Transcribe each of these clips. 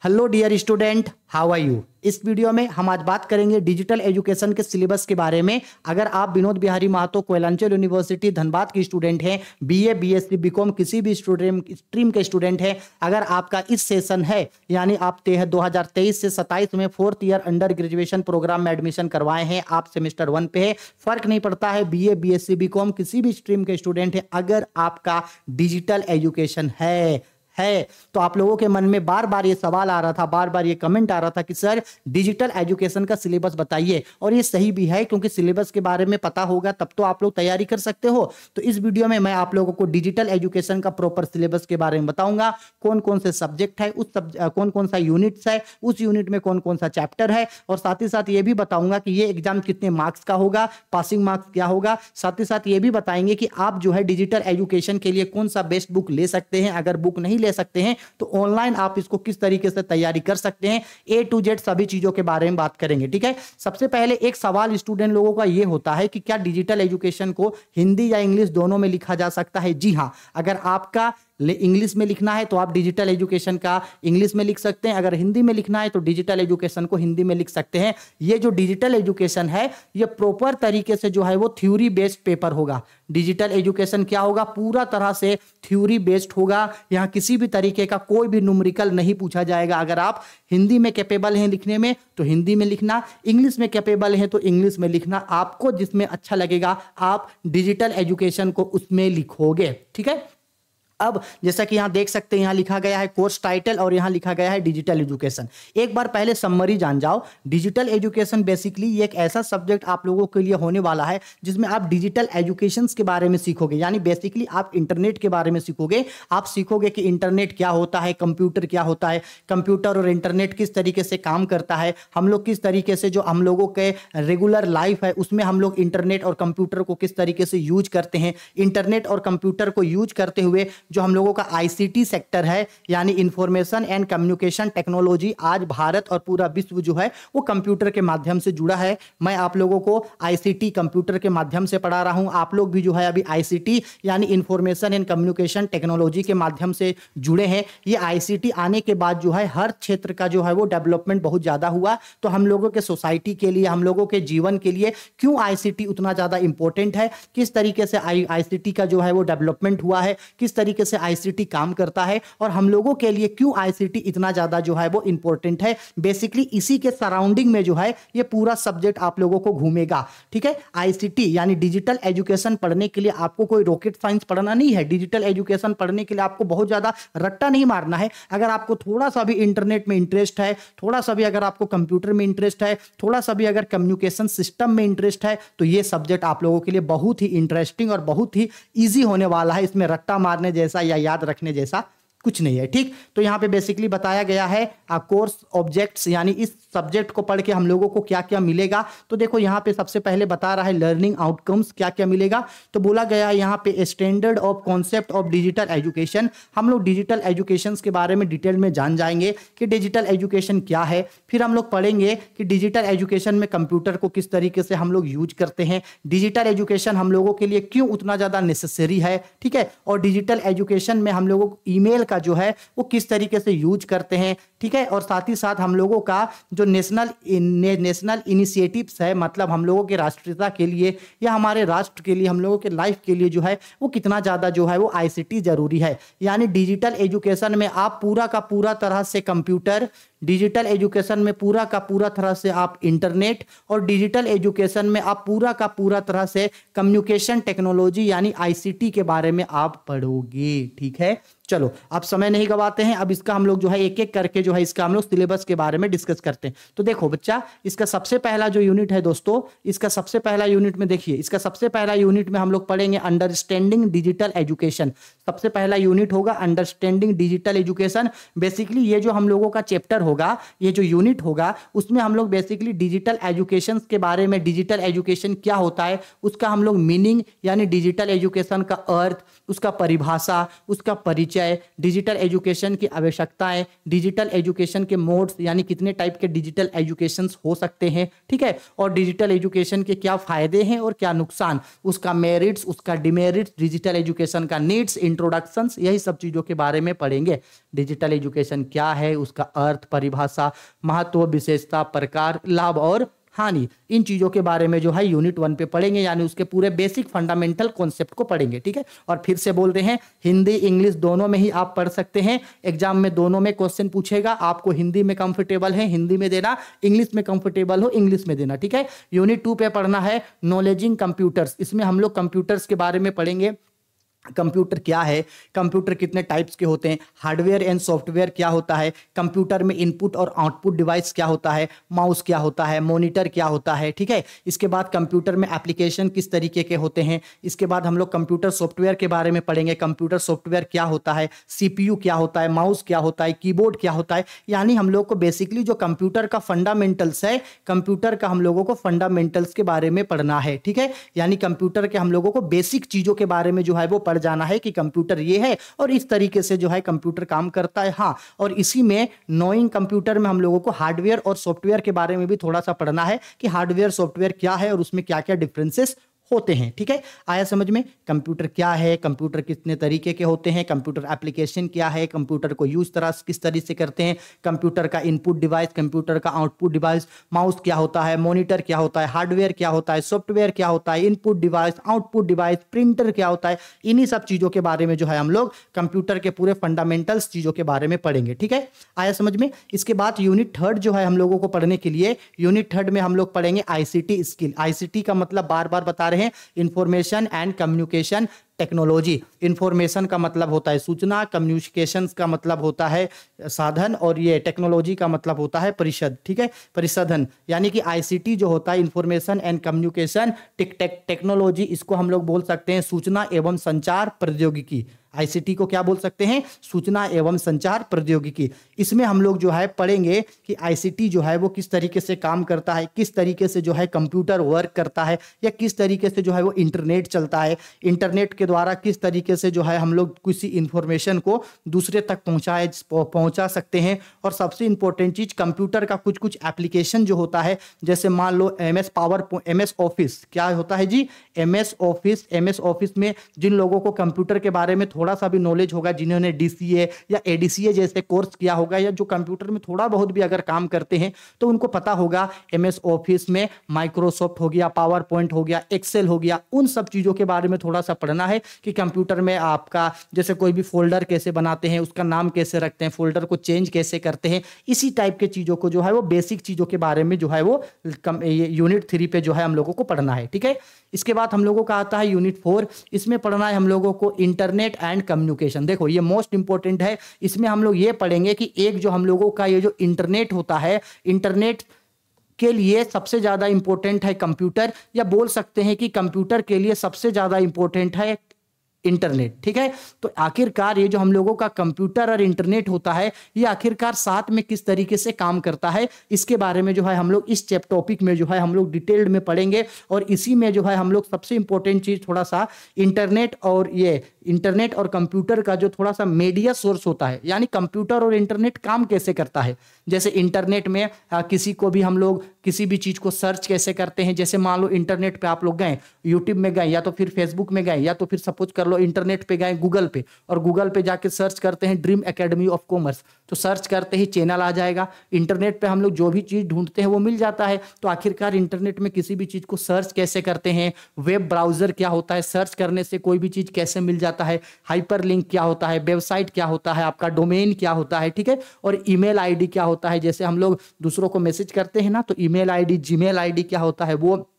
Hello dear student, how are you. इस video में हम आज बात करेंगे डिजिटल एजुकेशन के सिलेबस के बारे में। अगर आप विनोद बिहारी महतो कोयलांचल यूनिवर्सिटी धनबाद के स्टूडेंट हैं, बीए बीएससी बीकॉम किसी भी स्ट्रीम के स्टूडेंट हैं, अगर आपका इस सेशन है यानी आप 2023 से 27 में 4th year under graduation program में एडमिशन करवाए हैं, आप सेमेस्टर 1 पे है, फर्क नहीं पड़ता है, बीए बीएससी बीकॉम किसी भी स्ट्रीम के स्टूडेंट है, अगर आपका डिजिटल एजुकेशन है तो आप लोगों के मन में बार बार ये सवाल आ रहा था, बार बार ये कमेंट आ रहा था कि सर डिजिटल एजुकेशन का सिलेबस बताइए। और ये सही भी है, क्योंकि सिलेबस के बारे में पता होगा तब तो आप लोग तैयारी कर सकते हो। तो इस वीडियो में मैं आप लोगों को डिजिटल एजुकेशन का प्रॉपर सिलेबस के बारे में बताऊंगा, कौन कौन से सब्जेक्ट है, कौन कौन सा यूनिट्स है, उस यूनिट में कौन कौन सा चैप्टर है, और साथ ही साथ ये भी बताऊंगा कि ये एग्जाम कितने मार्क्स का होगा, पासिंग मार्क्स क्या होगा। साथ ही साथ ये भी बताएंगे कि आप जो है डिजिटल एजुकेशन के लिए कौन सा बेस्ट बुक ले सकते हैं, अगर बुक नहीं ले सकते हैं तो ऑनलाइन आप इसको किस तरीके से तैयारी कर सकते हैं। A to Z सभी चीजों के बारे में बात करेंगे। ठीक है, सबसे पहले एक सवाल स्टूडेंट लोगों का यह होता है कि क्या डिजिटल एजुकेशन को हिंदी या इंग्लिश दोनों में लिखा जा सकता है। जी हां, अगर आपका इंग्लिश में लिखना है तो आप डिजिटल एजुकेशन का इंग्लिश में लिख सकते हैं, अगर हिंदी में लिखना है तो डिजिटल एजुकेशन को हिंदी में लिख सकते हैं। ये जो डिजिटल एजुकेशन है ये प्रॉपर तरीके से जो है वो थ्योरी बेस्ड पेपर होगा। डिजिटल एजुकेशन क्या होगा, पूरा तरह से थ्योरी बेस्ड होगा। यहां किसी भी तरीके का कोई भी न्यूमेरिकल नहीं पूछा जाएगा। अगर आप हिंदी में कैपेबल हैं लिखने में तो हिंदी में लिखना, इंग्लिश में कैपेबल हैं तो इंग्लिश में लिखना, आपको जिसमें अच्छा लगेगा आप डिजिटल एजुकेशन को उसमें लिखोगे। ठीक है, अब जैसा कि यहां देख सकते हैं, यहां लिखा गया है कोर्स टाइटल और यहां लिखा गया है डिजिटल एजुकेशन। एक बार पहले समरी जान जाओ। डिजिटल एजुकेशन बेसिकली ये एक ऐसा सब्जेक्ट आप लोगों के लिए होने वाला है जिसमें आप डिजिटल एजुकेशन के बारे में सीखोगे, यानी बेसिकली आप इंटरनेट के बारे में सीखोगे। आप सीखोगे कि इंटरनेट क्या होता है, कंप्यूटर क्या होता है, कंप्यूटर और इंटरनेट किस तरीके से काम करता है, हम लोग किस तरीके से जो हम लोगों के रेगुलर लाइफ है उसमें हम लोग इंटरनेट और कंप्यूटर को किस तरीके से यूज करते हैं। इंटरनेट और कंप्यूटर को यूज करते हुए जो हम लोगों का आईसीटी सेक्टर है यानी इंफॉर्मेशन एंड कम्युनिकेशन टेक्नोलॉजी, आज भारत और पूरा विश्व जो है वो कंप्यूटर के माध्यम से जुड़ा है। मैं आप लोगों को आईसीटी कंप्यूटर के माध्यम से पढ़ा रहा हूं, आप लोग भी जो है अभी आईसीटी यानी इंफॉर्मेशन एंड कम्युनिकेशन टेक्नोलॉजी के माध्यम से जुड़े हैं। ये आईसीटी आने के बाद जो है हर क्षेत्र का जो है वो डेवलपमेंट बहुत ज्यादा हुआ। तो हम लोगों के सोसाइटी के लिए, हम लोगों के जीवन के लिए क्यों आईसीटी उतना ज्यादा इंपॉर्टेंट है, किस तरीके से आईसीटी का जो है वो डेवलपमेंट हुआ है, किस तरीके से आईसीटी काम करता है और हम लोगों के लिए क्यों आईसीटी इतना ज्यादा जो है वो इंपॉर्टेंट है। बेसिकली इसी के सराउंडिंग में जो है ये पूरा सब्जेक्ट आप लोगों को घूमेगा। ठीक है, आईसीटी यानी डिजिटल एजुकेशन पढ़ने के लिए आपको कोई रॉकेट साइंस पढ़ना नहीं है। डिजिटल एजुकेशन पढ़ने के लिए आपको बहुत ज्यादा रट्टा नहीं मारना है। अगर आपको थोड़ा सा भी इंटरनेट में इंटरेस्ट है, थोड़ा सा भी अगर आपको कंप्यूटर में इंटरेस्ट है, थोड़ा सा भी अगर कम्युनिकेशन सिस्टम में इंटरेस्ट है तो ये सब्जेक्ट आप लोगों के लिए बहुत ही इंटरेस्टिंग और बहुत ही ईजी होने वाला है। इसमें रट्टा मारने जैसा या याद रखने जैसा कुछ नहीं है। ठीक, तो यहां पे बेसिकली बताया गया है कोर्स ऑब्जेक्ट्स, यानी इस सब्जेक्ट को पढ़ के हम लोगों को क्या क्या मिलेगा। तो देखो यहां पे सबसे पहले बता रहा है लर्निंग आउटकम्स क्या क्या मिलेगा। तो बोला गया है यहां पे standard of concept of digital education. हम लोग डिजिटल एजुकेशन के बारे में डिटेल में जान जाएंगे कि डिजिटल एजुकेशन क्या है। फिर हम लोग पढ़ेंगे कि डिजिटल एजुकेशन में कंप्यूटर को किस तरीके से हम लोग यूज करते हैं, डिजिटल एजुकेशन हम लोगों के लिए क्यों उतना ज्यादा नेसेसरी है। ठीक है, और डिजिटल एजुकेशन में हम लोगों को ईमेल का जो है वो किस तरीके से यूज करते हैं। ठीक है, और साथ ही साथ हम लोगों का जो नेशनल इनिशिएटिव्स है, मतलब हम लोगों के राष्ट्रीयता के लिए या हमारे राष्ट्र के लिए, हम लोगों के लाइफ के लिए जो है वो कितना ज्यादा जो है वो आईसीटी जरूरी है। यानी डिजिटल एजुकेशन में आप पूरा का पूरा तरह से कंप्यूटर, डिजिटल एजुकेशन में पूरा का पूरा तरह से आप इंटरनेट, और डिजिटल एजुकेशन में आप पूरा का पूरा तरह से कम्युनिकेशन टेक्नोलॉजी यानी आईसीटी के बारे में आप पढ़ोगे। ठीक है, चलो अब समय नहीं गवाते हैं, अब इसका हम लोग जो है एक एक करके जो है इसका हम लोग सिलेबस के बारे में डिस्कस करते हैं। तो देखो बच्चा, इसका सबसे पहला जो यूनिट है दोस्तों, इसका सबसे पहला यूनिट में देखिए, इसका सबसे पहला यूनिट में हम लोग पढ़ेंगे अंडरस्टैंडिंग डिजिटल एजुकेशन। सबसे पहला यूनिट होगा अंडरस्टैंडिंग डिजिटल एजुकेशन। बेसिकली ये जो हम लोगों का चैप्टर होगा, ये जो यूनिट होगा, उसमें हम लोग बेसिकली डिजिटल एजुकेशन के बारे में, डिजिटल एजुकेशन क्या होता है उसका हम लोग मीनिंग यानी डिजिटल एजुकेशन का अर्थ, उसका परिभाषा, उसका परिचय, डिजिटल एजुकेशन की आवश्यकताएं, डिजिटल एजुकेशन के मोड्स यानी कितने टाइप के डिजिटल एजुकेशन हो सकते हैं, ठीक है, और डिजिटल एजुकेशन के क्या फायदे हैं और क्या नुकसान, उसका मेरिट्स, उसका डिमेरिट्स, डिजिटल एजुकेशन का नीड्स, इंट्रोडक्शंस, यही सब चीजों के बारे में पढ़ेंगे। डिजिटल एजुकेशन क्या है, उसका अर्थ, परिभाषा, महत्व, विशेषता, प्रकार, लाभ और हानि, इन चीजों के बारे में जो है यूनिट 1 पे पढ़ेंगे, यानी उसके पूरे बेसिक फंडामेंटल कॉन्सेप्ट को पढ़ेंगे, ठीक है। और फिर से बोल रहे हैं, हिंदी इंग्लिश दोनों में ही आप पढ़ सकते हैं, एग्जाम में दोनों में क्वेश्चन पूछेगा, आपको हिंदी में कंफर्टेबल है हिंदी में देना, इंग्लिश में कंफर्टेबल हो इंग्लिश में देना, ठीक है। यूनिट 2 पे पढ़ना है नॉलेजिंग कंप्यूटर्स, इसमें हम लोग कंप्यूटर्स के बारे में पढ़ेंगे। कंप्यूटर क्या है, कंप्यूटर कितने टाइप्स के होते हैं, हार्डवेयर एंड सॉफ्टवेयर क्या होता है, कंप्यूटर में इनपुट और आउटपुट डिवाइस क्या होता है, माउस क्या होता है, मॉनिटर क्या होता है, ठीक है। इसके बाद कंप्यूटर में एप्लीकेशन किस तरीके के होते हैं। इसके बाद हम लोग कंप्यूटर सॉफ्टवेयर के बारे में पढ़ेंगे, कंप्यूटर सॉफ्टवेयर क्या होता है, सीपीयू क्या होता है, माउस क्या होता है, कीबोर्ड क्या होता है, यानी हम लोग को बेसिकली जो कंप्यूटर का फंडामेंटल्स है, कंप्यूटर का हम लोगों को फंडामेंटल्स के बारे में पढ़ना है, ठीक है। यानी कंप्यूटर के हम लोगों को बेसिक चीजों के बारे में जो है वो पढ़ जाना है कि कंप्यूटर ये है और इस तरीके से जो है कंप्यूटर काम करता है। हाँ, और इसी में नोइंग कंप्यूटर में हम लोगों को हार्डवेयर और सॉफ्टवेयर के बारे में भी थोड़ा सा पढ़ना है कि हार्डवेयर सॉफ्टवेयर क्या है और उसमें क्या क्या डिफरेंसेस होते हैं, ठीक है। आया समझ में, कंप्यूटर क्या है, कंप्यूटर कितने तरीके के होते हैं, कंप्यूटर एप्लीकेशन क्या है, कंप्यूटर को यूज किस तरह से करते हैं, कंप्यूटर का इनपुट डिवाइस, कंप्यूटर का आउटपुट डिवाइस, माउस क्या होता है, मॉनिटर क्या होता है, हार्डवेयर क्या होता है, सॉफ्टवेयर क्या होता है, input device, output device, printer क्या होता है, इन्हीं सब चीजों के बारे में जो है हम लोग कंप्यूटर के पूरे फंडामेंटल्स चीजों के बारे में पढ़ेंगे, ठीक है। आया समझ में। इसके बाद यूनिट 3 जो है हम लोगों को पढ़ने के लिए, यूनिट 3 में हम लोग पढ़ेंगे आईसीटी स्किल। आईसीटी का मतलब बार बार बता रहे हैं, information and communication technology. Information का मतलब होता है सूचना, कम्युनिकेशंस का मतलब होता है साधन, और ये टेक्नोलॉजी का मतलब होता है परिषद, ठीक है, परिसाधन। यानी कि आईसीटी जो होता है इंफॉर्मेशन एंड कम्युनिकेशन टेक्नोलॉजी, इसको हम लोग बोल सकते हैं सूचना एवं संचार प्रौद्योगिकी। आईसीटी को क्या बोल सकते हैं, सूचना एवं संचार प्रौद्योगिकी। इसमें हम लोग जो है पढ़ेंगे कि आईसीटी जो है वो किस तरीके से काम करता है, किस तरीके से जो है कंप्यूटर वर्क करता है, या किस तरीके से जो है वो इंटरनेट चलता है, इंटरनेट के द्वारा किस तरीके से जो है हम लोग किसी इंफॉर्मेशन को दूसरे तक पहुंचा सकते हैं। और सबसे इंपॉर्टेंट चीज, कंप्यूटर का कुछ कुछ एप्लीकेशन जो होता है, जैसे मान लो एमएस ऑफिस क्या होता है जी, एमएस ऑफिस में जिन लोगों को कंप्यूटर के बारे में थोड़ा सा भी नॉलेज होगा, जिन्होंने डीसीए या एडीसीए जैसे कोर्स किया होगा, या जो कंप्यूटर में थोड़ा बहुत भी अगर काम करते हैं तो उनको पता होगा एमएस ऑफिस में माइक्रोसॉफ्ट हो गया, पावर पॉइंट हो गया, एक्सेल हो गया, उन सब चीजों के बारे में थोड़ा सा पढ़ना है कि कंप्यूटर में आपका जैसे कोई भी फोल्डर कैसे बनाते हैं, उसका नाम कैसे रखते हैं, फोल्डर को चेंज कैसे करते हैं, इसी टाइप के चीजों को जो है वो बेसिक चीजों के बारे में जो है वो यूनिट 3 पे जो है हम लोगों को पढ़ना है, ठीक है। इसके बाद हम लोगों का आता है यूनिट 4, इसमें पढ़ना है हम लोगों को इंटरनेट एंड कम्युनिकेशन। देखो ये मोस्ट इंपॉर्टेंट है, इसमें हम लोग ये पढ़ेंगे कि एक जो हम लोगों का ये जो इंटरनेट होता है, इंटरनेट के लिए सबसे ज्यादा इंपॉर्टेंट है कंप्यूटर, या बोल सकते हैं कि कंप्यूटर के लिए सबसे ज्यादा इंपॉर्टेंट है इंटरनेट, ठीक है। तो आखिरकार ये जो हम लोगों का कंप्यूटर और इंटरनेट होता है, ये आखिरकार साथ में किस तरीके से काम करता है, इसके बारे में जो है हम लोग इस टॉपिक में जो है हम लोग डिटेल्ड में पढ़ेंगे। और इसी में जो है हम लोग सबसे इंपॉर्टेंट चीज थोड़ा सा इंटरनेट और कंप्यूटर का जो थोड़ा सा मीडिया सोर्स होता है, यानी कंप्यूटर और इंटरनेट काम कैसे करता है। जैसे इंटरनेट में किसी को भी हम लोग किसी भी चीज को सर्च कैसे करते हैं, जैसे मान लो इंटरनेट पे आप लोग गए, यूट्यूब में गए, या तो फिर फेसबुक में गए, या तो फिर सपोज कर लो इंटरनेट पे गए गूगल पे, और गूगल पे जाके सर्च करते हैं ड्रीम एकेडमी ऑफ कॉमर्स, तो सर्च करते ही चैनल आ जाएगा। इंटरनेट पे हम लोग जो भी चीज ढूंढते हैं वो मिल जाता है। तो आखिरकार इंटरनेट में किसी भी चीज को सर्च कैसे करते हैं, वेब ब्राउजर क्या होता है, सर्च करने से कोई भी चीज कैसे मिल जाता है, हाइपर लिंक क्या होता है, वेबसाइट क्या होता है, आपका डोमेन क्या होता है, ठीक है, और ईमेल आईडी क्या होता है। जैसे हम लोग दूसरों को मैसेज करते हैं ना, तो ईमेल आईडी, जीमेल आईडी क्या होता है, वो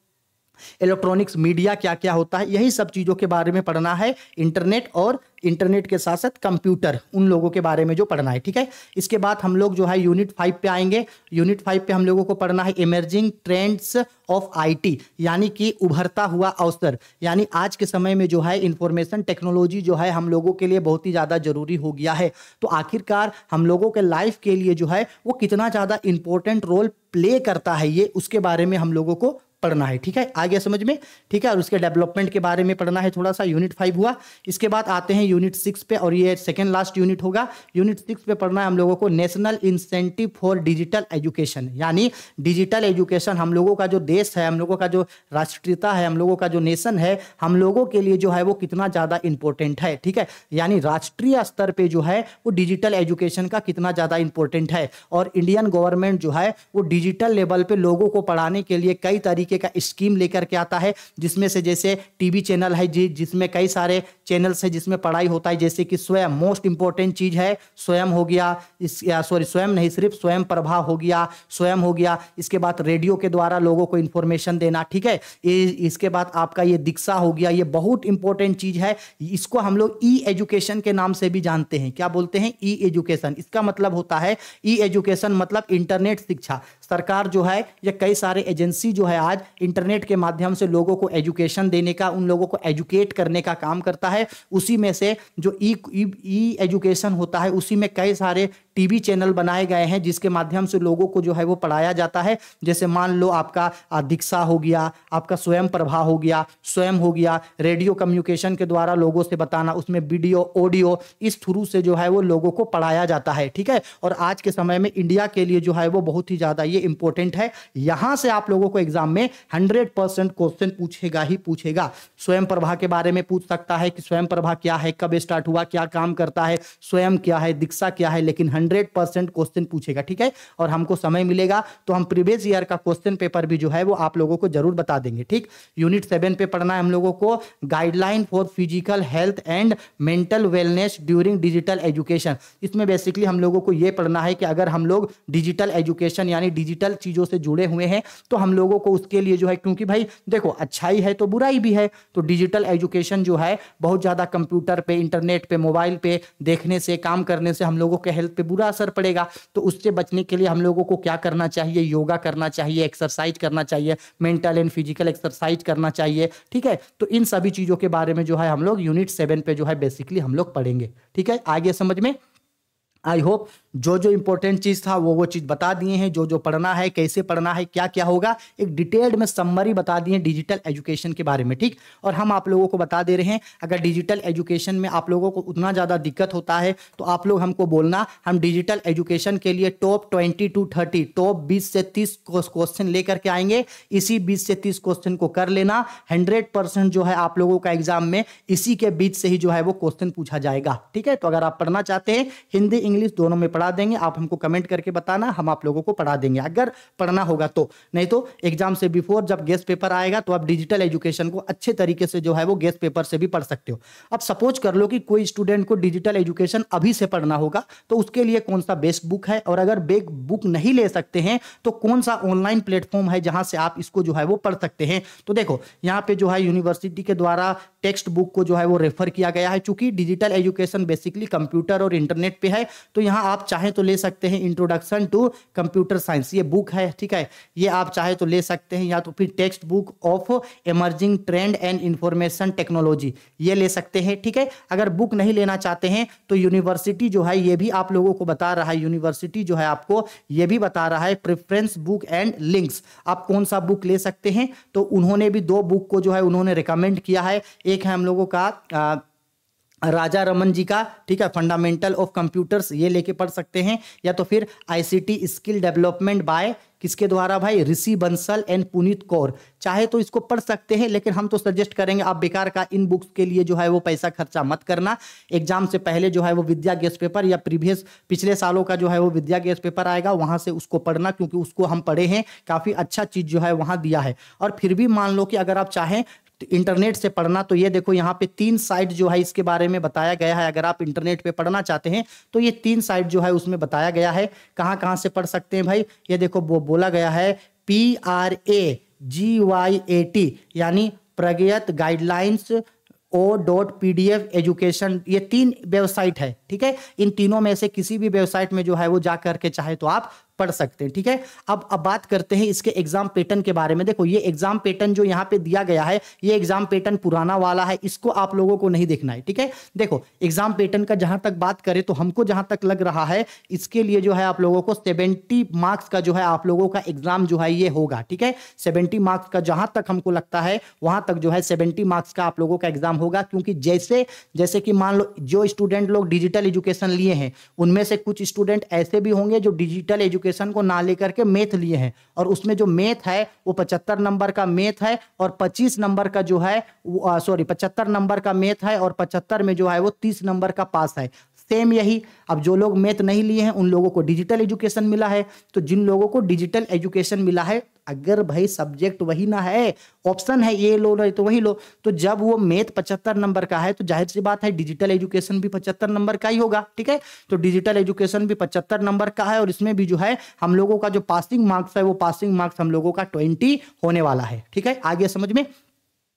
इलेक्ट्रॉनिक्स मीडिया क्या क्या होता है, यही सब चीज़ों के बारे में पढ़ना है। इंटरनेट और इंटरनेट के साथ साथ कंप्यूटर, उन लोगों के बारे में जो पढ़ना है, ठीक है। इसके बाद हम लोग जो है यूनिट 5 पे आएंगे। यूनिट 5 पे हम लोगों को पढ़ना है इमर्जिंग ट्रेंड्स ऑफ आईटी, यानी कि उभरता हुआ अवसर। यानी आज के समय में जो है इंफॉर्मेशन टेक्नोलॉजी जो है हम लोगों के लिए बहुत ही ज़्यादा जरूरी हो गया है। तो आखिरकार हम लोगों के लाइफ के लिए जो है वो कितना ज़्यादा इंपॉर्टेंट रोल प्ले करता है, ये उसके बारे में हम लोगों को पढ़ना है, ठीक है। आ गया समझ में, ठीक है। और उसके डेवलपमेंट के बारे में पढ़ना है थोड़ा सा। यूनिट 5 हुआ। इसके बाद आते हैं यूनिट 6 पे, और ये सेकंड लास्ट यूनिट होगा। यूनिट 6 पे पढ़ना है हम लोगों को national incentive for digital education, यानी डिजिटल एजुकेशन हम लोगों का जो देश है, हम लोगों का जो राष्ट्रीयता है, हम लोगों का जो नेशन है, हम लोगों के लिए जो है वो कितना ज़्यादा इंपॉर्टेंट है, ठीक है। यानी राष्ट्रीय स्तर पर जो है वो डिजिटल एजुकेशन का कितना ज़्यादा इंपॉर्टेंट है। और इंडियन गवर्नमेंट जो है वो डिजिटल लेवल पे लोगों को पढ़ाने के लिए कई तरीके का स्कीम लेकर के आता है, जिसमें से जैसे टीवी चैनल है जिसमें कई सारे चैनल्स है जिसमें पढ़ाई होता है, जैसे कि स्वयं, मोस्ट इंपॉर्टेंट चीज है स्वयं हो गया, स्वयं नहीं, सिर्फ स्वयं प्रभा हो गया, स्वयं हो गया। इसके बाद रेडियो के द्वारा लोगों को इंफॉर्मेशन देना, ठीक है। इसके बाद आपका ये दीक्षा हो गया, ये बहुत इंपॉर्टेंट चीज है। इसको हम लोग ई एजुकेशन के नाम से भी जानते हैं। क्या बोलते हैं? ई एजुकेशन। इसका मतलब होता है ई एजुकेशन मतलब इंटरनेट शिक्षा। सरकार जो है या कई सारे एजेंसी जो है आज इंटरनेट के माध्यम से लोगों को एजुकेशन देने का, उन लोगों को एजुकेट करने का काम करता है। उसी में से जो ई एजुकेशन होता है, उसी में कई सारे टीवी चैनल बनाए गए हैं जिसके माध्यम से लोगों को जो है वो पढ़ाया जाता है। जैसे मान लो आपका दीक्षा हो गया, आपका स्वयं प्रभा हो गया, स्वयं हो गया। रेडियो कम्युनिकेशन के द्वारा लोगों से बताना, उसमें वीडियो ऑडियो इस थ्रू से जो है वो लोगों को पढ़ाया जाता है, ठीक है। और आज के समय में इंडिया के लिए जो है वो बहुत ही ज़्यादा ये इंपॉर्टेंट है। यहां से आप लोगों को एग्जाम में 100% क्वेश्चन पूछेगा ही पूछेगा। स्वयं प्रभा के बारे में पूछ सकता है कि स्वयं प्रभा क्या है, कब स्टार्ट हुआ, क्या काम करता है, स्वयं क्या है, दीक्षा क्या है, लेकिन 100% क्वेश्चन पूछेगा, ठीक है। और हमको समय मिलेगा तो हम प्रीवियस ईयर का क्वेश्चन पेपर भी जो है वो आप लोगों को जरूर बता देंगे, ठीक। यूनिट 7 पे पढ़ना है हम लोगों को guideline for physical health and mental wellness during digital education. इसमें बेसिकली हम लोगों को ये पढ़ना है कि अगर हम लोग डिजिटल एजुकेशन यानी डिजिटल चीजों से जुड़े हुए हैं तो हम लोगों को उसके लिए जो है, क्योंकि भाई देखो अच्छाई है तो बुराई भी है, तो डिजिटल एजुकेशन जो है बहुत ज्यादा कंप्यूटर पे, इंटरनेट पे, मोबाइल पे देखने से, काम करने से हम लोगों के हेल्थ पे बुरा असर पड़ेगा। तो उससे बचने के लिए हम लोगों को क्या करना चाहिए? योगा करना चाहिए, एक्सरसाइज करना चाहिए, मेंटल एंड फिजिकल एक्सरसाइज करना चाहिए, ठीक है। तो इन सभी चीजों के बारे में जो है हम लोग यूनिट 7 पे जो है बेसिकली हम लोग पढ़ेंगे, ठीक है। आगे समझ में? आई होप जो जो इंपॉर्टेंट चीज था वो चीज बता दिए हैं। जो जो पढ़ना है, कैसे पढ़ना है, क्या क्या होगा, एक डिटेल्ड में समरी बता दिए डिजिटल एजुकेशन के बारे में, ठीक। और हम आप लोगों को बता दे रहे हैं अगर डिजिटल एजुकेशन में आप लोगों को उतना ज़्यादा दिक्कत होता है तो आप लोग हमको बोलना, हम डिजिटल एजुकेशन के लिए टॉप 20 to 30, टॉप 20 से 30 क्वेश्चन लेकर के आएंगे। इसी 20 से 30 क्वेश्चन को कर लेना। 100% जो है आप लोगों का एग्जाम में इसी के बीच से ही जो है वो क्वेश्चन पूछा जाएगा, ठीक है। तो अगर आप पढ़ना चाहते हैं, हिंदी इंग्लिश दोनों में पढ़ा देंगे। आप हमको कमेंट करके बताना, हम आप लोगों को पढ़ा देंगे अगर पढ़ना होगा तो। नहीं तो एग्जाम से बिफोर जब गेस्ट पेपर आएगा तो आप डिजिटल एजुकेशन को अच्छे तरीके से जो है वो गेस्ट पेपर से भी पढ़ सकते हो। अब सपोज कर लो कि कोई स्टूडेंट को डिजिटल एजुकेशन अभी से पढ़ना होगा, तो उसके लिए कौन सा बेस्ट बुक है, और अगर बेस्ट बुक नहीं ले सकते हैं तो कौन सा ऑनलाइन प्लेटफॉर्म है जहां से आप इसको जो है वो पढ़ सकते हैं। तो देखो यहां पे जो है यूनिवर्सिटी के द्वारा टेक्स्ट बुक को जो है वो रेफर किया गया है। चूंकि डिजिटल एजुकेशन बेसिकली कंप्यूटर और इंटरनेट पे है, तो यहां आप चाहें तो ले सकते हैं इंट्रोडक्शन टू कंप्यूटर साइंस, ये बुक है, ठीक है। ये आप चाहे तो ले सकते हैं, या तो फिर text book of emerging trend and information technology, ये ले सकते हैं, ठीक है। अगर बुक नहीं लेना चाहते हैं तो यूनिवर्सिटी जो है ये भी आप लोगों को बता रहा है, यूनिवर्सिटी जो है आपको ये भी बता रहा है प्रेफरेंस बुक एंड लिंक्स, आप कौन सा बुक ले सकते हैं। तो उन्होंने भी 2 बुक को जो है उन्होंने रिकमेंड किया है। एक है हम लोगों का राजा रमन जी का, ठीक है, फंडामेंटल ऑफ कंप्यूटर्स, ये लेके पढ़ सकते हैं। या तो फिर आईसीटी स्किल डेवलपमेंट बाय किसके द्वारा भाई? ऋषि बंसल एंड पुनीत कौर, चाहे तो इसको पढ़ सकते हैं, लेकिन हम तो सजेस्ट करेंगे आप बेकार का इन बुक्स के लिए जो है वो पैसा खर्चा मत करना। एग्जाम से पहले जो है वो विद्या गेस्ट पेपर या पिछले सालों का जो है वो विद्या गेस्ट पेपर आएगा, वहां से उसको पढ़ना, क्योंकि उसको हम पढ़े हैं, काफी अच्छा चीज जो है वहां दिया है। और फिर भी मान लो कि अगर आप चाहें इंटरनेट से पढ़ना, तो ये देखो यहाँ पे 3 साइट जो है इसके बारे में बताया गया है। अगर आप इंटरनेट पे पढ़ना चाहते हैं तो ये 3 साइट जो है उसमें बताया गया है कहाँ कहाँ से पढ़ सकते हैं भाई। ये देखो वो बोला गया है PRA GYAT यानी प्रगयत गाइडलाइंस o.pdf एजुकेशन, ये 3 वेबसाइट है, ठीक है। इन तीनों में से किसी भी वेबसाइट में जो है वो जा करके चाहे तो आप पढ़ सकते हैं, ठीक है। अब बात करते हैं इसके एग्जाम पैटर्न के बारे में। देखो ये एग्जाम पैटर्न जो यहाँ पे दिया गया है, ये एग्जाम पैटर्न पुराना वाला है, इसको आप लोगों को नहीं देखना है, ठीक है। देखो एग्जाम पैटर्न का जहां तक बात करें तो हमको जहां तक लग रहा है इसके लिए जो है आप लोगों को 70 मार्क्स का जो है आप लोगों का एग्जाम जो है ये होगा, ठीक है। 70 मार्क्स का जहां तक हमको लगता है वहां तक जो है 70 मार्क्स का आप लोगों का एग्जाम होगा, क्योंकि जैसे कि मान लो जो स्टूडेंट लोग डिजिटल एजुकेशन लिए हैं उनमें से कुछ स्टूडेंट ऐसे भी होंगे जो डिजिटल एजुकेशन को ना लेकर के मैथ लिए हैं, और उसमें जो मैथ है वो 75 नंबर का मैथ है और 25 नंबर का जो है 75 नंबर का मैथ है और 75 में जो है वो 30 नंबर का पास है। सेम यही अब जो लोग मैथ नहीं लिए हैं उन लोगों को डिजिटल एजुकेशन मिला है। तो जिन लोगों को डिजिटल एजुकेशन मिला है, अगर भाई सब्जेक्ट वही ना है, ऑप्शन है ये लो नहीं तो वही लो, तो जब वो मैथ 75 नंबर का है तो जाहिर सी बात है डिजिटल एजुकेशन भी 75 नंबर का ही होगा, ठीक है। तो डिजिटल एजुकेशन भी 75 नंबर का है और इसमें भी जो है हम लोगों का जो पासिंग मार्क्स है वो पासिंग मार्क्स हम लोगों का 20 होने वाला है, ठीक है। आगे समझ में।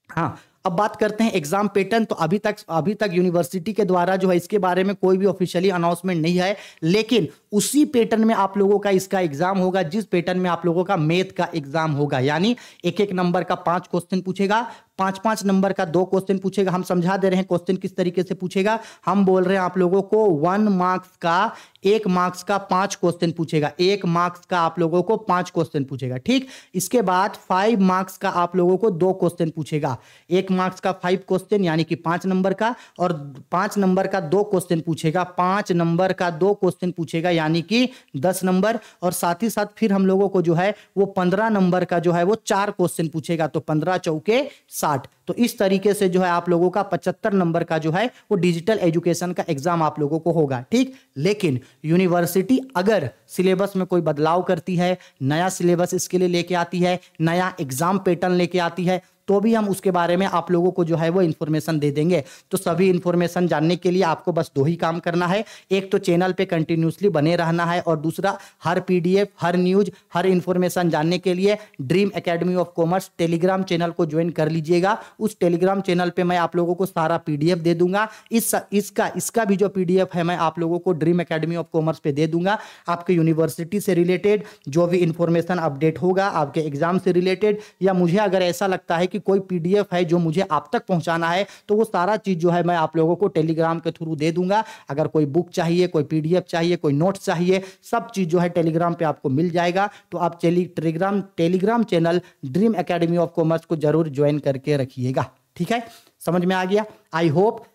हाँ, अब बात करते हैं एग्जाम पैटर्न। तो अभी तक यूनिवर्सिटी के द्वारा जो है इसके बारे में कोई भी ऑफिशियली अनाउंसमेंट नहीं है, लेकिन उसी पैटर्न में आप लोगों का इसका एग्जाम होगा जिस पैटर्न में आप लोगों का मैथ का एग्जाम होगा। यानी 1-1 नंबर का 5 क्वेश्चन पूछेगा, 5-5 नंबर का 2 क्वेश्चन पूछेगा। हम समझा दे रहे हैं क्वेश्चन किस तरीके से पूछेगा। हम बोल रहे हैं आप लोगों को 1 मार्क्स का 5 क्वेश्चन पूछेगा, 1 मार्क्स का आप लोगों को 5 क्वेश्चन पूछेगा, ठीक। इसके बाद 5 मार्क्स का आप लोगों को 2 क्वेश्चन पूछेगा, 1 मार्क्स का 5 क्वेश्चन यानी कि 5 नंबर का, और 5 नंबर का 2 क्वेश्चन पूछेगा, 5 नंबर का 2 क्वेश्चन पूछेगा यानी कि 10 नंबर। और साथ ही साथ फिर हम लोगों को जो है वो 15 नंबर का जो है वो 4 क्वेश्चन पूछेगा, तो 15 चौके 60। तो इस तरीके से जो है आप लोगों का 75 नंबर का जो है वो डिजिटल एजुकेशन का एग्जाम आप लोगों को होगा, ठीक। लेकिन यूनिवर्सिटी अगर सिलेबस में कोई बदलाव करती है, नया सिलेबस इसके लिए लेके आती है, नया एग्जाम पैटर्न लेके आती है, तो भी हम उसके बारे में आप लोगों को जो है वो इन्फॉर्मेशन दे देंगे। तो सभी इन्फॉर्मेशन जानने के लिए आपको बस 2 ही काम करना है, एक तो चैनल पे कंटिन्यूसली बने रहना है, और दूसरा हर पीडीएफ, हर न्यूज, हर इन्फॉर्मेशन जानने के लिए dream academy of commerce Telegram channel को ज्वाइन कर लीजिएगा। उस टेलीग्राम चैनल पे मैं आप लोगों को सारा पीडीएफ दे दूंगा। इसका भी जो पीडीएफ है मैं आप लोगों को ड्रीम एकेडमी ऑफ कॉमर्स पे दे दूंगा। आपके यूनिवर्सिटी से रिलेटेड जो भी इन्फॉर्मेशन अपडेट होगा, आपके एग्जाम से रिलेटेड, या मुझे अगर ऐसा लगता है कि कोई पीडीएफ है जो मुझे आप तक पहुंचाना है, तो वो सारा चीज जो है मैं आप लोगों को टेलीग्राम के थ्रू दे दूंगा। अगर कोई बुक चाहिए, कोई पीडीएफ चाहिए, कोई नोट्स चाहिए, सब चीज जो है टेलीग्राम पे आपको मिल जाएगा। तो आप Telegram channel dream academy of commerce को जरूर ज्वाइन करके रखिएगा, ठीक है। समझ में आ गया? आई होप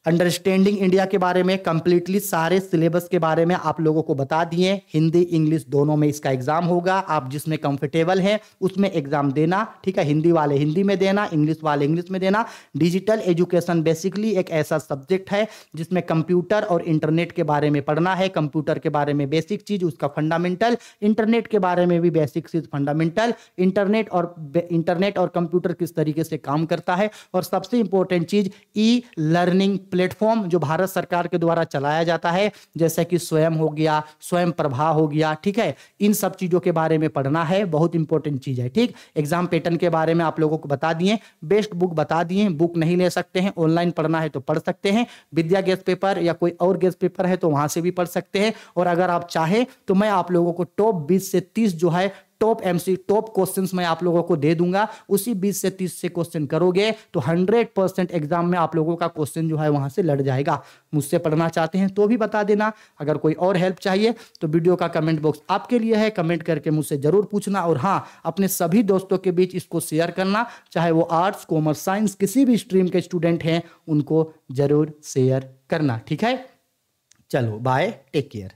अंडरस्टैंडिंग इंडिया के बारे में कंप्लीटली सारे सिलेबस के बारे में आप लोगों को बता दिए। हिंदी इंग्लिश दोनों में इसका एग्जाम होगा, आप जिसमें कंफर्टेबल हैं उसमें एग्जाम देना, ठीक है। हिंदी वाले हिंदी में देना, इंग्लिश वाले इंग्लिश में देना। डिजिटल एजुकेशन बेसिकली एक ऐसा सब्जेक्ट है जिसमें कंप्यूटर और इंटरनेट के बारे में पढ़ना है। कंप्यूटर के बारे में बेसिक चीज, उसका फंडामेंटल, इंटरनेट के बारे में भी बेसिक चीज फंडामेंटल, इंटरनेट और कंप्यूटर किस तरीके से काम करता है, और सबसे इंपॉर्टेंट चीज ई लर्निंग प्लेटफॉर्म जो भारत सरकार के द्वारा चलाया जाता है, जैसे कि स्वयं हो गया, स्वयं प्रभा हो गया, ठीक है। इन सब चीजों के बारे में पढ़ना है, बहुत इंपॉर्टेंट चीज है, ठीक। एग्जाम पैटर्न के बारे में आप लोगों को बता दिए, बेस्ट बुक बता दिए। बुक नहीं ले सकते हैं, ऑनलाइन पढ़ना है तो पढ़ सकते हैं। विद्या गेस्ट पेपर या कोई और गेस्ट पेपर है तो वहां से भी पढ़ सकते हैं। और अगर आप चाहे तो मैं आप लोगों को टॉप 20 से 30 जो है टॉप क्वेश्चंस मैं आप लोगों को दे दूंगा। उसी 20 से 30 से क्वेश्चन करोगे तो 100% एग्जाम में आप लोगों का क्वेश्चन जो है वहां से लड़ जाएगा। मुझसे पढ़ना चाहते हैं तो भी बता देना। अगर कोई और हेल्प चाहिए तो वीडियो का कमेंट बॉक्स आपके लिए है, कमेंट करके मुझसे जरूर पूछना। और हाँ, अपने सभी दोस्तों के बीच इसको शेयर करना, चाहे वो आर्ट्स, कॉमर्स, साइंस किसी भी स्ट्रीम के स्टूडेंट हैं उनको जरूर शेयर करना, ठीक है। चलो बाय, टेक केयर।